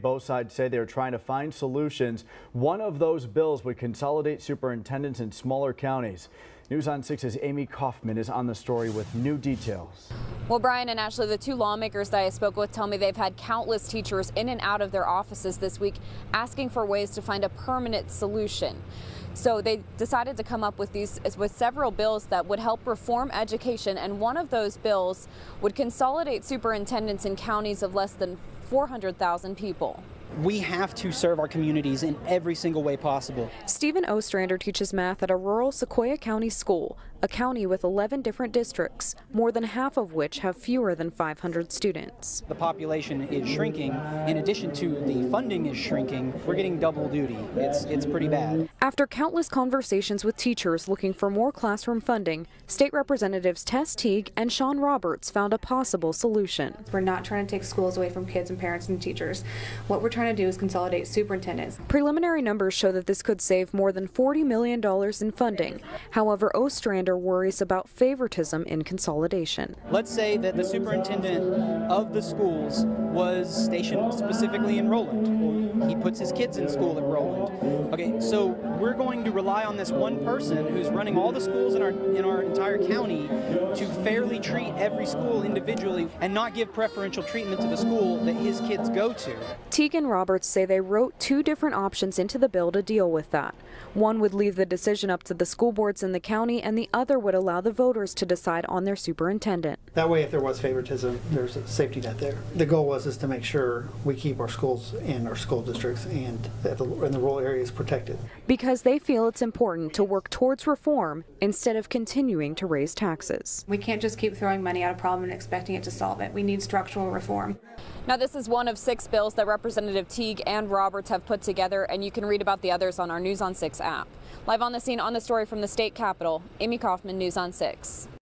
Both sides say they're trying to find solutions. One of those bills would consolidate superintendents in smaller counties. News on 6's Amy Kaufman is on the story with new details. Well, Brian and Ashley, the two lawmakers that I spoke with tell me they've had countless teachers in and out of their offices this week asking for ways to find a permanent solution. So they decided to come up with several bills that would help reform education, and one of those bills would consolidate superintendents in counties of less than 400,000 people. We have to serve our communities in every single way possible. Stephen Ostrander teaches math at a rural Sequoia County school, a county with 11 different districts, more than half of which have fewer than 500 students. The population is shrinking. In addition to the funding is shrinking, we're getting double duty. It's pretty bad. After countless conversations with teachers looking for more classroom funding, State Representatives Tess Teague and Sean Roberts found a possible solution. We're not trying to take schools away from kids and parents and teachers. What we're trying to do is consolidate superintendents. Preliminary numbers show that this could save more than $40 million in funding. However, Ostrander worries about favoritism in consolidation. Let's say that the superintendent of the schools was stationed specifically in Roland. He puts his kids in school at Roland. Okay, so we're going to rely on this one person who's running all the schools in our entire county to fairly treat every school individually and not give preferential treatment to the school that his kids go to. Teague and Roberts say they wrote two different options into the bill to deal with that. One would leave the decision up to the school boards in the county, and the other would allow the voters to decide on their superintendent. That way, if there was favoritism, there's a safety net there. The goal is to make sure we keep our schools and our school districts and the rural areas protected. Because they feel it's important to work towards reform instead of continuing to raise taxes. We can't just keep throwing money at a problem and expecting it to solve it. We need structural reform. Now, this is one of 6 bills that Representative Teague and Roberts have put together, and you can read about the others on our News on 6 app. Live on the scene on the story from the state capitol, Amy Kaufman, News on 6.